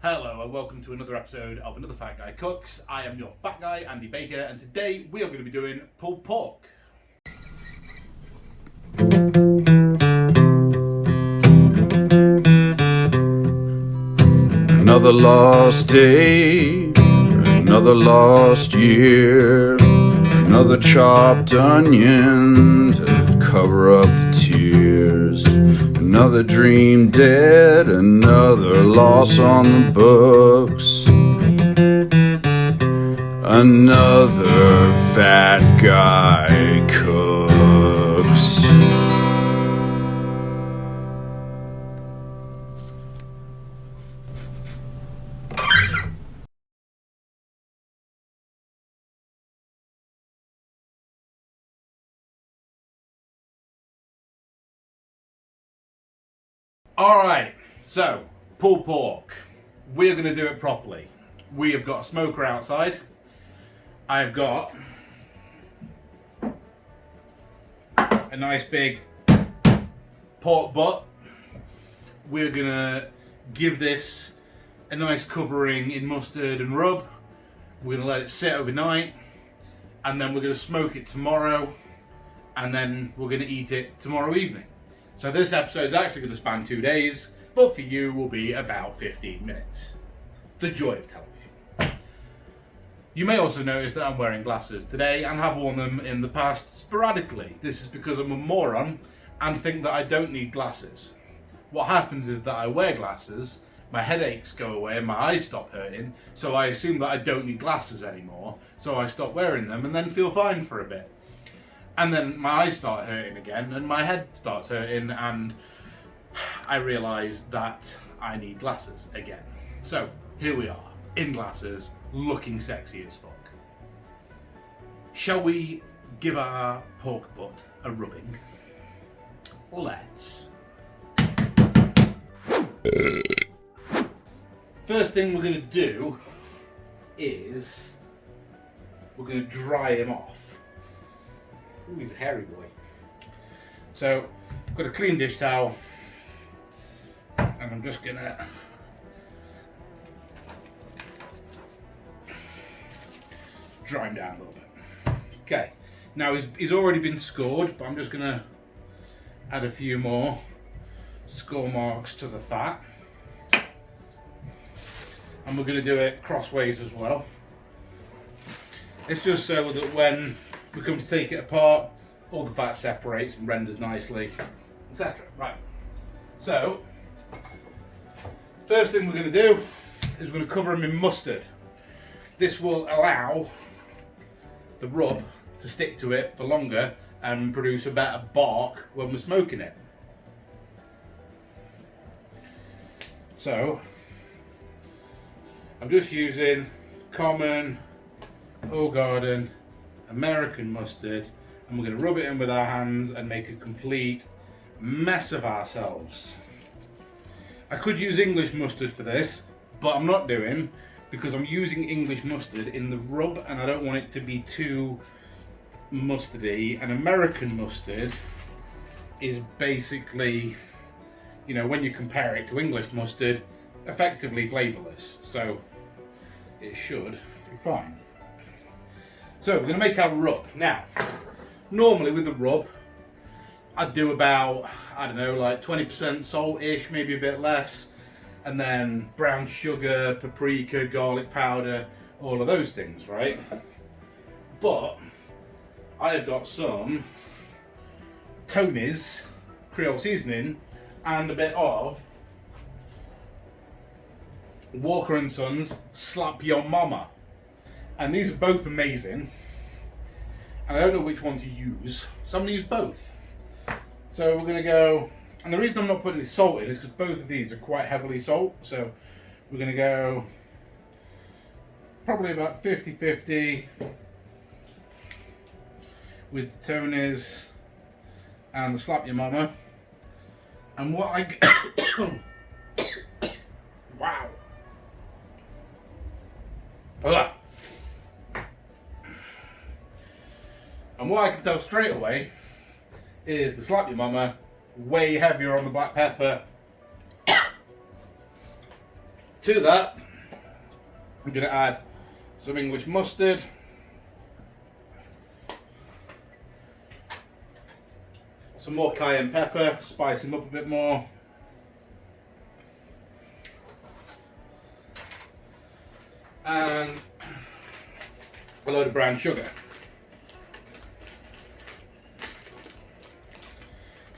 Hello and welcome to another episode of Another Fat Guy Cooks. I am your fat guy, Andy Baker, and today we are going to be doing pulled pork. Another lost day, another lost year, another chopped onion to cover up the tears, another dream dead, another loss on the books, another fat guy cooks. Alright, so pulled pork. We're going to do it properly. We have got a smoker outside. I've got a nice big pork butt. We're going to give this a nice covering in mustard and rub. We're going to let it sit overnight, and then we're going to smoke it tomorrow, and then we're going to eat it tomorrow evening. So this episode is actually going to span 2 days, but for you will be about 15 minutes. The joy of television. You may also notice that I'm wearing glasses today and have worn them in the past sporadically. This is because I'm a moron and think that I don't need glasses. What happens is that I wear glasses, my headaches go away and my eyes stop hurting, so I assume that I don't need glasses anymore, so I stop wearing them and then feel fine for a bit. And then my eyes start hurting again and my head starts hurting and I realise that I need glasses again. So here we are, in glasses, looking sexy as fuck. Shall we give our pork butt a rubbing? Let's. First thing we're going to do is we're going to dry him off. Ooh, he's a hairy boy. So, I've got a clean dish towel, and I'm just gonna dry him down a little bit. Okay, now he's already been scored, but I'm just gonna add a few more score marks to the fat. And we're gonna do it crossways as well. It's just so that when we come to take it apart, all the fat separates and renders nicely, etc. Right. So, first thing we're going to do is we're going to cover them in mustard. This will allow the rub to stick to it for longer and produce a better bark when we're smoking it. So, I'm just using common Old Garden American mustard, and we're going to rub it in with our hands and make a complete mess of ourselves. I could use English mustard for this, but I'm not doing, because I'm using English mustard in the rub and I don't want it to be too mustardy. And American mustard is basically, you know, when you compare it to English mustard, effectively flavourless, so it should be fine. So we're going to make our rub. Now, normally with the rub, I'd do about, I don't know, like 20% salt-ish, maybe a bit less, and then brown sugar, paprika, garlic powder, all of those things, right? But I have got some Tony's Creole seasoning and a bit of Walker & Sons Slap Your Mama. And these are both amazing, and I don't know which one to use, so I'm going to use both. So we're going to go, and the reason I'm not putting any salt in is because both of these are quite heavily salt, so we're going to go probably about 50-50 with Tony's and the Slap Your Mama. And what I wow. Ugh. And what I can tell straight away is the Slap Your Mama way heavier on the black pepper To that, I'm going to add some English mustard, some more cayenne pepper, spice them up a bit more, and a load of brown sugar.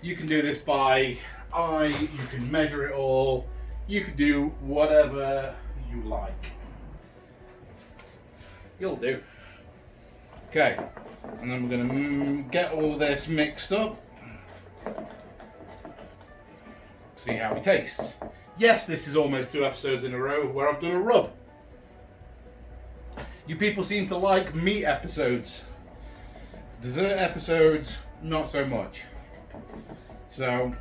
You can do this by eye, you can measure it all, you can do whatever you like. You'll do. Okay, and then we're going to get all this mixed up. See how it tastes. Yes, this is almost 2 episodes in a row where I've done a rub. You people seem to like meat episodes. Dessert episodes, not so much. So,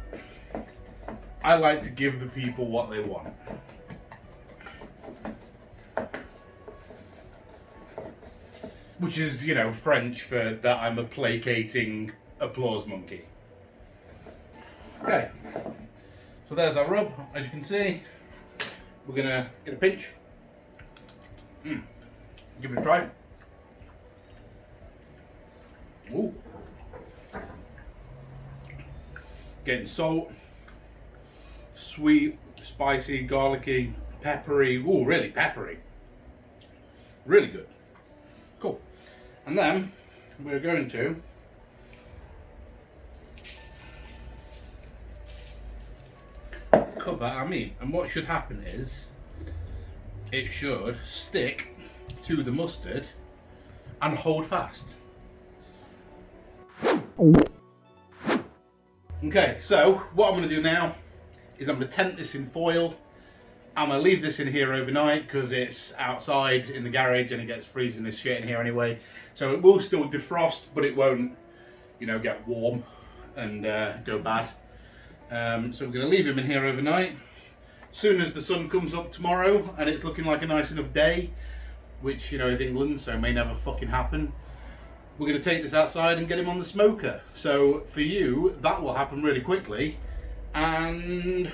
I like to give the people what they want. Which is, you know, French for that I'm a placating applause monkey. Okay, so there's our rub. As you can see, we're gonna get a pinch. Give it a try. Ooh. Getting salt, sweet, spicy, garlicky, peppery. Ooh, really peppery. Really good. Cool. And then we're going to cover our meat. And what should happen is it should stick to the mustard and hold fast. Okay, so what I'm going to do now is I'm going to tent this in foil. I'm going to leave this in here overnight because it's outside in the garage and it gets freezing as shit in here anyway. So it will still defrost, but it won't, you know, get warm and go bad. So we're going to leave him in here overnight. As soon as the sun comes up tomorrow and it's looking like a nice enough day, which, you know, is England, so may never fucking happen, we're going to take this outside and get him on the smoker. So for you, that will happen really quickly. And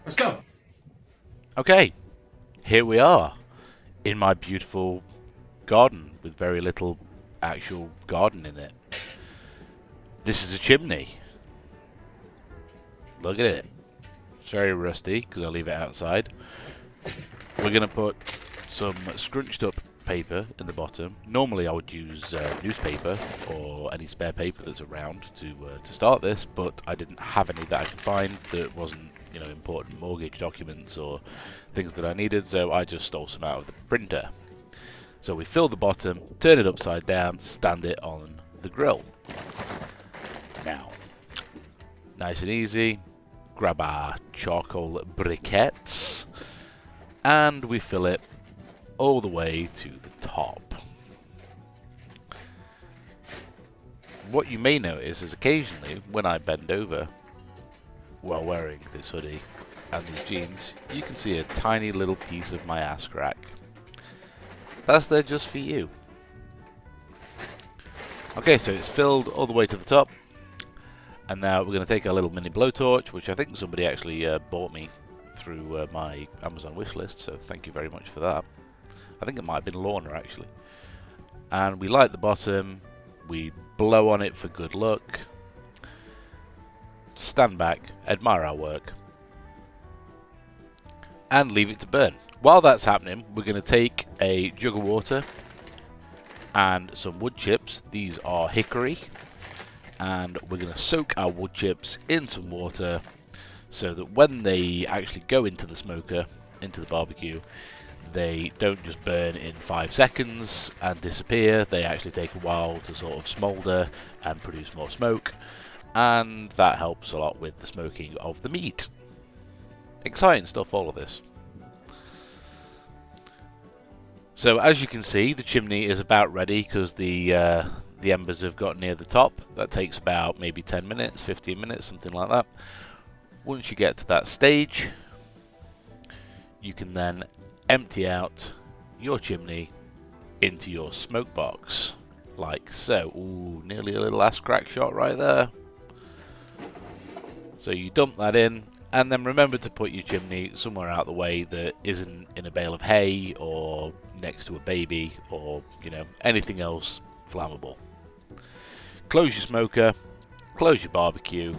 let's go. Okay, here we are in my beautiful garden with very little actual garden in it. This is a chimney. Look at it. It's very rusty because I leave it outside. We're going to put some scrunched up paper in the bottom. Normally I would use newspaper or any spare paper that's around to start this, but I didn't have any that I could find that wasn't, you know, important mortgage documents or things that I needed, so I just stole some out of the printer. So we fill the bottom, turn it upside down, stand it on the grill. Now, nice and easy, grab our charcoal briquettes and we fill it all the way to the top. What you may notice is occasionally when I bend over while wearing this hoodie and these jeans, you can see a tiny little piece of my ass crack. That's there just for you. Okay, so it's filled all the way to the top, and now we're going to take our little mini blowtorch, which I think somebody actually bought me through my Amazon wishlist, so thank you very much for that. I think it might have been Lorna actually. And we light the bottom, we blow on it for good luck, stand back, admire our work, and leave it to burn. While that's happening, we're going to take a jug of water and some wood chips. These are Hickory, and we're going to soak our wood chips in some water so that when they actually go into the smoker, into the barbecue, they don't just burn in 5 seconds and disappear. They actually take a while to sort of smoulder and produce more smoke, and that helps a lot with the smoking of the meat. Exciting stuff, all of this. So as you can see, the chimney is about ready because the embers have got near the top. That takes about maybe 10 minutes, 15 minutes, something like that. Once you get to that stage, you can then empty out your chimney into your smoke box, like so. Ooh, nearly a little ass crack shot right there. So you dump that in, And then remember to put your chimney somewhere out the way that isn't in a bale of hay or next to a baby or, you know, anything else flammable. Close your smoker, close your barbecue,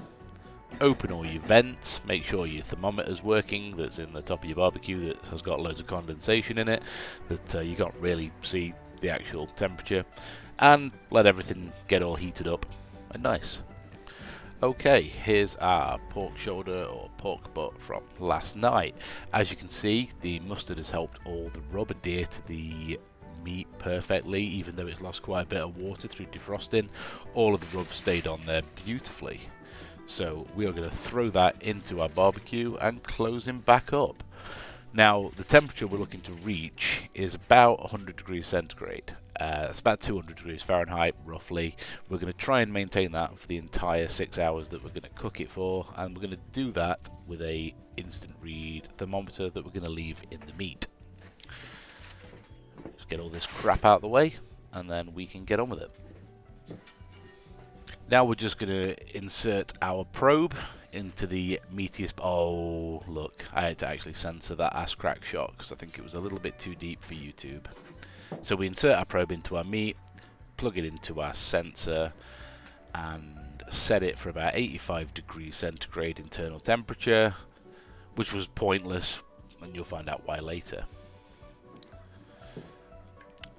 open all your vents, make sure your thermometer's working that's in the top of your barbecue that has got loads of condensation in it, that you can't really see the actual temperature, and let everything get all heated up and nice. Okay, here's our pork shoulder or pork butt from last night. As you can see, the mustard has helped all the rub adhere to the meat perfectly, even though it's lost quite a bit of water through defrosting. All of the rub stayed on there beautifully. So we are going to throw that into our barbecue and close him back up. Now, the temperature we're looking to reach is about 100 degrees centigrade. It's about 200 degrees Fahrenheit, roughly. We're going to try and maintain that for the entire 6 hours that we're going to cook it for, and we're going to do that with a instant read thermometer that we're going to leave in the meat. Just get all this crap out of the way, and then we can get on with it. Now we're just going to insert our probe into the meatiest... Oh, look, I had to actually censor that ass crack shot because I think it was a little bit too deep for YouTube. So we insert our probe into our meat, plug it into our sensor, and set it for about 85 degrees centigrade internal temperature, which was pointless, and you'll find out why later.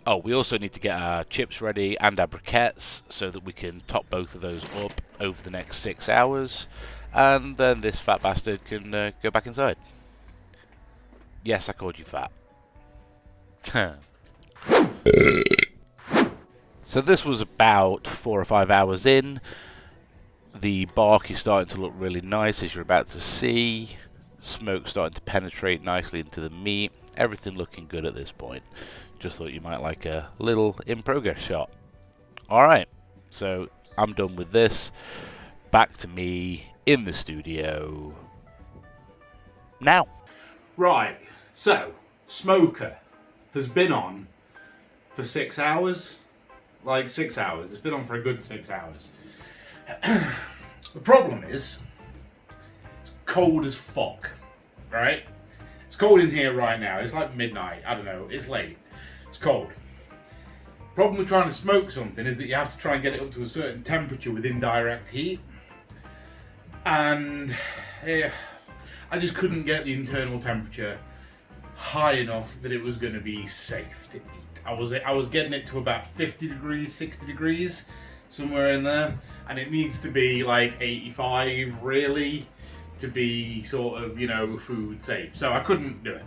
Oh, we also need to get our chips ready and our briquettes so that we can top both of those up over the next 6 hours, and then this fat bastard can go back inside. Yes, I called you fat. So this was about 4 or 5 hours in. The bark is starting to look really nice, as you're about to see. Smoke starting to penetrate nicely into the meat. Everything looking good at this point. Just thought you might like a little in progress shot. Alright, so I'm done with this. Back to me in the studio now. Right, so smoker has been on for 6 hours. Like 6 hours. It's been on for a good 6 hours. The problem is, it's cold as fuck, right? It's cold in here right now. It's like midnight. I don't know. It's late. It's cold. Problem with trying to smoke something is that you have to try and get it up to a certain temperature with indirect heat. And I just couldn't get the internal temperature high enough that it was going to be safe to eat. I was getting it to about 50 degrees, 60 degrees, somewhere in there. And it needs to be like 85 really to be sort of, you know, food safe. So I couldn't do it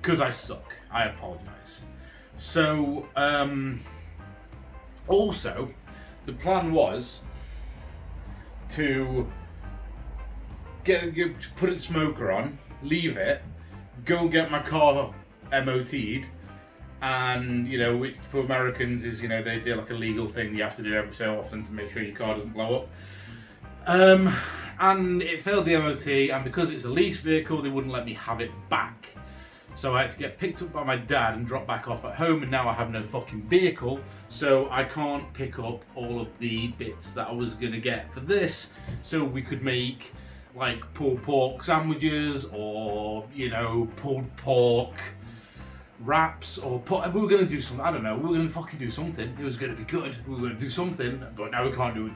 because I suck. I apologize. So also the plan was to put the smoker on, leave it, go get my car MOT'd, and you know, which for Americans is, you know, they do like a legal thing you have to do every so often to make sure your car doesn't blow up. And it failed the MOT, and because it's a lease vehicle, they wouldn't let me have it back. So I had to get picked up by my dad and dropped back off at home, and now I have no fucking vehicle, so I can't pick up all of the bits that I was gonna get for this, so we could make like pulled pork sandwiches, or, you know, pulled pork wraps, or we were gonna do something. I don't know. We were gonna fucking do something. It was gonna be good. We were gonna do something, but now we can't do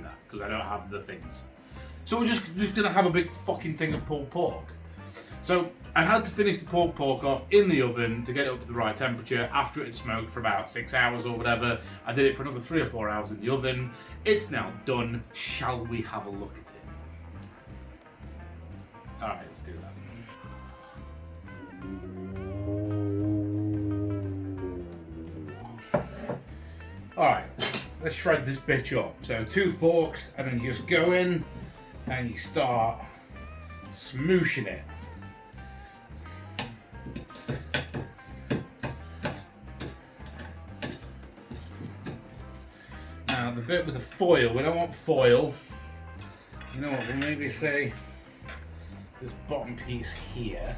that because I don't have the things. So we're just gonna have a big fucking thing of pulled pork. So I had to finish the pulled pork off in the oven to get it up to the right temperature after it had smoked for about 6 hours or whatever. I did it for another 3 or 4 hours in the oven. It's now done. Shall we have a look at it? Alright, let's do that. Alright, let's shred this bitch up. So 2 forks, and then you just go in and you start smooshing it. Now the bit with the foil, we don't want foil. You know what, we'll maybe say this bottom piece here.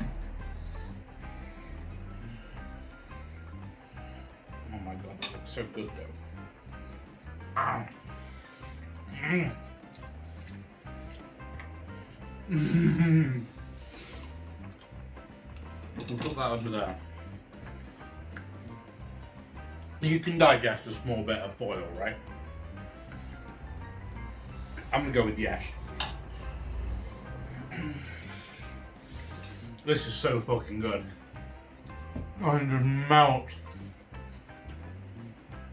Oh my god, that looks so good though. Ah. We'll put that under there. You can digest a small bit of foil, right? I'm gonna go with yes. This is so fucking good. Oh, it just melts.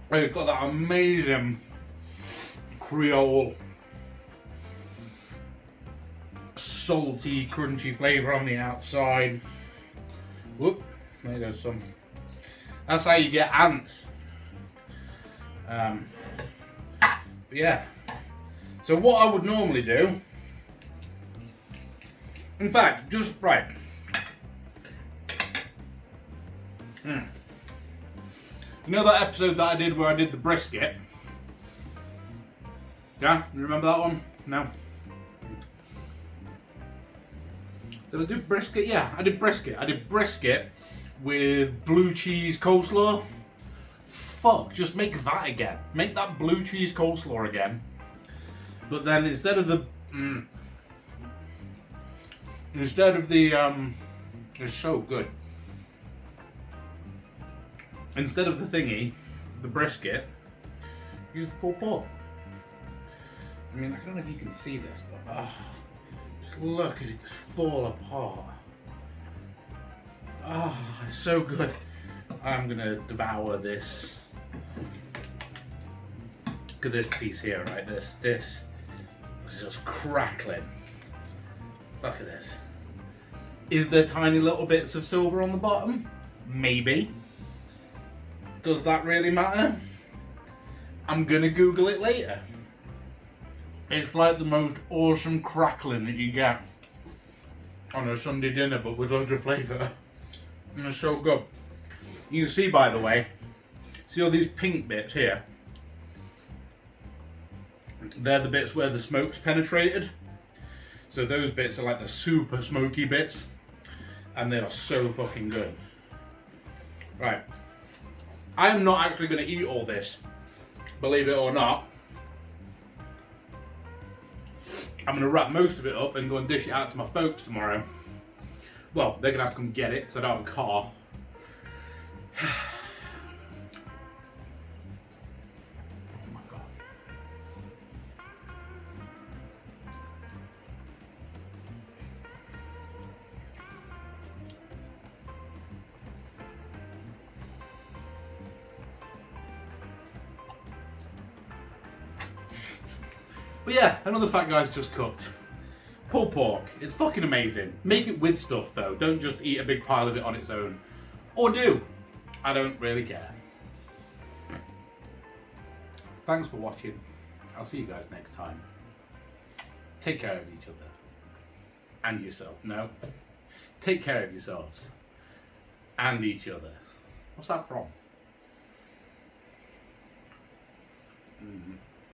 And it's got that amazing Creole, salty, crunchy flavour on the outside. Whoop, there goes some. That's how you get ants. But yeah. So what I would normally do, in fact, just right. You know that episode that I did where I did the brisket? Yeah, you remember that one? No. Did I do brisket? Yeah, I did brisket. I did brisket with blue cheese coleslaw. Fuck, just make that again. Make that blue cheese coleslaw again. But then instead of the it's so good. Instead of the thingy, the brisket, use the pulled pork. I mean, I don't know if you can see this, but just look at it just fall apart. It's so good. I'm gonna devour this. Look at this piece here, right? This is just crackling. Look at this. Is there tiny little bits of silver on the bottom? Maybe. Does that really matter? I'm gonna Google it later. It's like the most awesome crackling that you get on a Sunday dinner, but with loads of flavour. And it's so good. You can see, by the way, see all these pink bits here? They're the bits where the smoke's penetrated. So those bits are like the super smoky bits. And they are so fucking good. Right. I'm not actually going to eat all this, believe it or not. I'm going to wrap most of it up and go and dish it out to my folks tomorrow. Well, they're going to have to come get it because I don't have a car. Oh my God. But yeah, another fat guy's just cooked. Pulled pork. It's fucking amazing. Make it with stuff though. Don't just eat a big pile of it on its own. Or do. I don't really care. Thanks for watching. I'll see you guys next time. Take care of each other. And yourself. No. Take care of yourselves. And each other. What's that from?